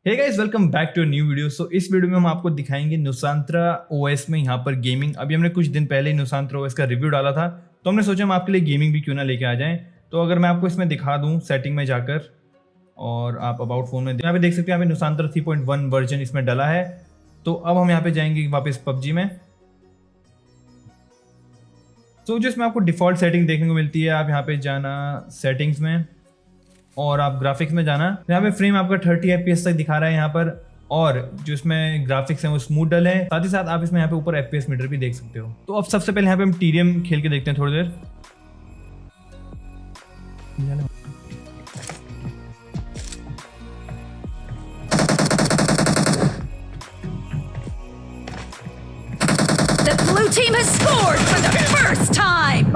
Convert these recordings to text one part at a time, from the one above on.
Hey guys, welcome back to new video. So इस video में हम आपको दिखाएंगे नुसांत्रा ओएस में यहाँ पर गेमिंग। अभी हमने कुछ दिन पहले ही नुसांत्रा ओएस का रिव्यू डाला था, तो हमने सोचा हम आपके लिए गेमिंग भी क्यों ना लेके आ जाएं। तो अगर मैं आपको इसमें दिखा दूं सेटिंग में जाकर, और आप अबाउट फोन में यहाँ पे देख सकते हैं, यहाँ पे नुसांत्रा 3.1 वर्जन इसमें डला है। तो अब हम यहाँ पे जाएंगे वापस पबजी में। तो जो इसमें आपको डिफॉल्ट सेटिंग देखने को मिलती है, आप यहाँ पे जाना सेटिंग्स में और आप ग्राफिक्स में जाना। यहाँ पे फ्रेम आपका 30 FPS तक दिखा रहा है यहाँ पर, और जो इसमें ग्राफिक्स हैं वो स्मूथ डल है। साथ ही साथ आप इसमें यहाँ पे ऊपर FPS मीटर भी देख सकते हो। तो अब सबसे पहले यहाँ पे हम टीडीएम खेल के देखते हैं थोड़ी देर। The blue team has scored for the first time!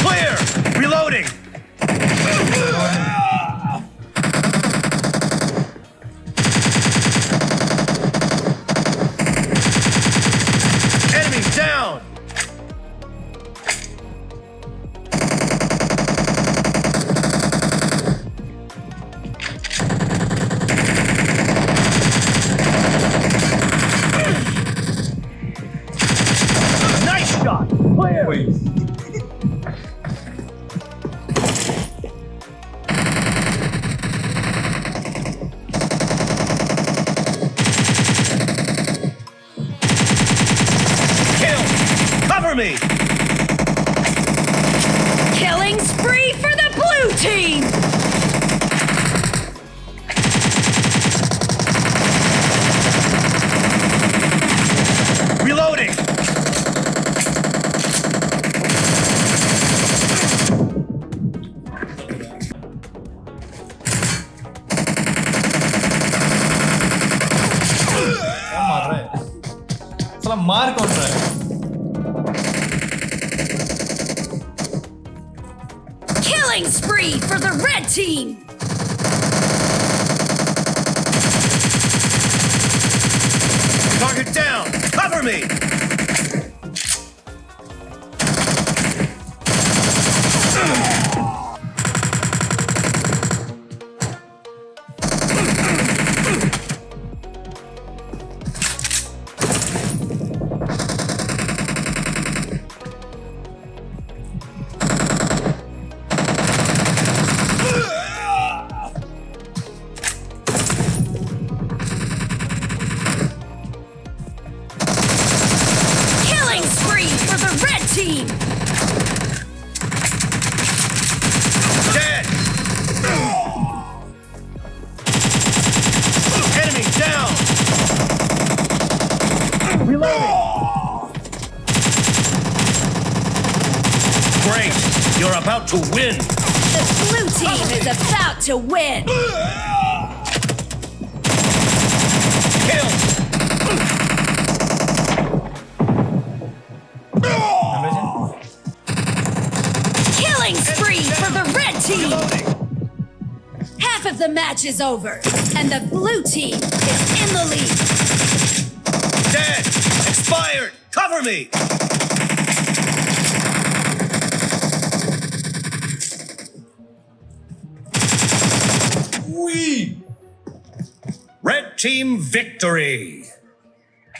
Clear! Reloading! Enemy down! Nice shot! Clear! Kill! Cover me! Killing spree for the blue team! Reloading! क्या मार रहा है? साला मार कौन रहा है? Killing spree for the red team! Target down! Cover me! Killing spree for the red team! Dead! Enemy down! Reloading! Great! You're about to win! The blue team is about to win! Kill! Killing spree for the red team! Reloading! Half of the match is over, and the blue team is in the lead! Dead! Expired! Cover me! Red team victory!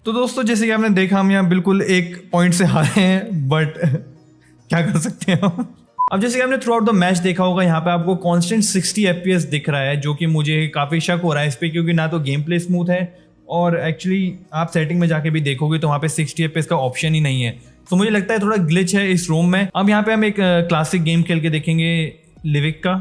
तो दोस्तों, जैसे कि आपने देखा, हम यहाँ बिल्कुल एक पॉइंट से हारे हैं, बट क्या कर सकते हैं हम। अब जैसे कि आपने थ्रू आउट द मैच देखा होगा, यहाँ पे आपको कांस्टेंट 60 FPS दिख रहा है, जो कि मुझे काफ़ी शक हो रहा है इस पे, क्योंकि ना तो गेम प्ले स्मूथ है, और एक्चुअली आप सेटिंग में जाके भी देखोगे तो वहाँ पे 60 FPS का ऑप्शन ही नहीं है। तो मुझे लगता है थोड़ा ग्लिच है इस रोम में। अब यहाँ पे हम एक क्लासिक गेम खेल के देखेंगे लिविक का।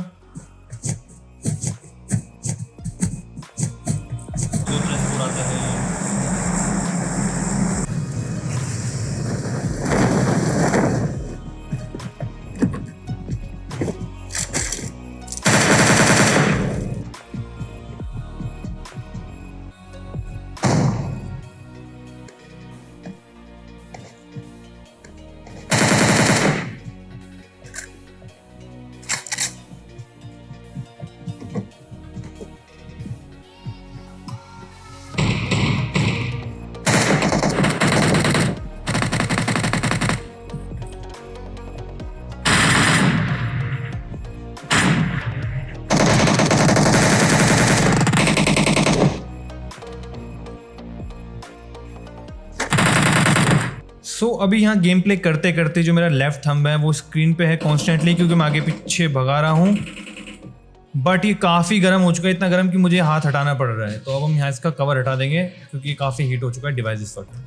सो अभी यहाँ गेम प्ले करते करते जो मेरा लेफ्ट थंब है वो स्क्रीन पे है कॉन्स्टेंटली, क्योंकि मैं आगे पीछे भगा रहा हूँ। बट ये काफ़ी गर्म हो चुका है, इतना गर्म कि मुझे हाथ हटाना पड़ रहा है। तो अब हम यहाँ इसका कवर हटा देंगे क्योंकि काफ़ी हीट हो चुका है डिवाइस इस वक्त।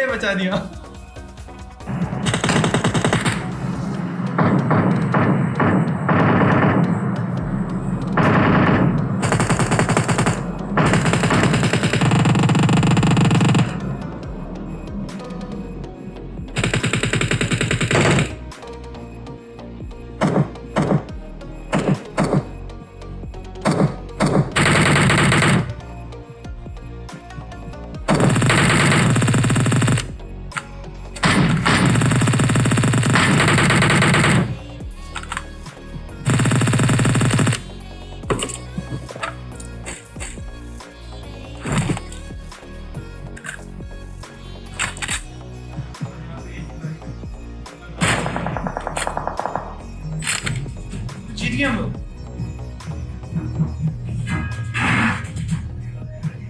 बचा दिया। जीत गए हम लोग।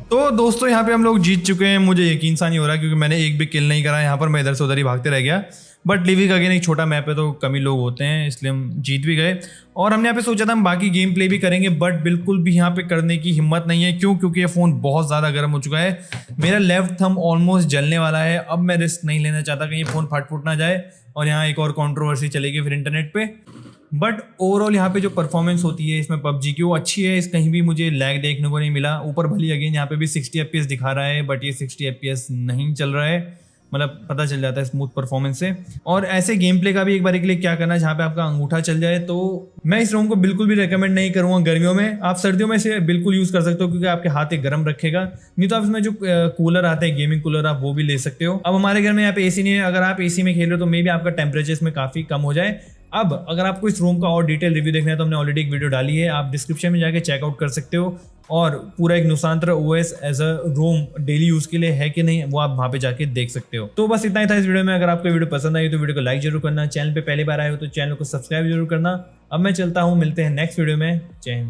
तो दोस्तों यहाँ पे हम लोग जीत चुके हैं। मुझे यकीन सा नहीं हो रहा क्योंकि मैंने एक भी किल नहीं करा यहाँ पर, मैं इधर से उधर ही भागते रह गया। बट लिविंग अगेन एक छोटा मैप है तो कम ही लोग होते हैं, इसलिए हम जीत भी गए। और हमने यहाँ पे सोचा था हम बाकी गेम प्ले भी करेंगे, बट बिल्कुल भी यहाँ पे करने की हिम्मत नहीं है। क्यों? क्योंकि ये फ़ोन बहुत ज़्यादा गर्म हो चुका है। मेरा लेफ्ट थंब ऑलमोस्ट जलने वाला है। अब मैं रिस्क नहीं लेना चाहता कहीं फ़ोन फट फूट ना जाए और यहाँ एक और कंट्रोवर्सी चलेगी फिर इंटरनेट पे। बट ओवरऑल यहाँ पे जो परफॉर्मेंस होती है इसमें पबजी की वो अच्छी है। इस कहीं भी मुझे लैग देखने को नहीं मिला। ऊपर भली अगेन यहाँ पे भी 60 FPS दिखा रहा है, बट ये 60 FPS नहीं चल रहा है, मतलब पता चल जाता है स्मूथ परफॉर्मेंस से। और ऐसे गेम प्ले का भी एक बार के लिए क्या करना है जहाँ पे आपका अंगूठा चल जाए। तो मैं इस रोम को बिल्कुल भी रेकमेंड नहीं करूँगा गर्मियों में। आप सर्दियों में इसे बिल्कुल यूज़ कर सकते हो क्योंकि आपके हाथ एक गर्म रखेगा। नहीं तो आप इसमें जो कूलर आते हैं गेमिंग कूलर, आप वो भी ले सकते हो। अब हमारे घर में यहाँ पे AC नहीं है। अगर आप AC में खेल रहे हो तो मे भी आपका टेम्परेचर इसमें काफ़ी कम हो जाए। अब अगर आपको इस रूम का और डिटेल रिव्यू देखना है तो हमने ऑलरेडी एक वीडियो डाली है, आप डिस्क्रिप्शन में जाके चेकआउट कर सकते हो। और पूरा एक Nusantara OS as a room daily use के लिए है कि नहीं वो आप वहाँ पे जाके देख सकते हो। तो बस इतना ही था इस वीडियो में। अगर आपको वीडियो पसंद आई तो वीडियो को लाइक जरूर करना, चैनल पे पहली बार आए हो तो चैनल को सब्सक्राइब जरूर करना। अब मैं चलता हूँ, मिलते हैं नेक्स्ट वीडियो में। जय हिंद।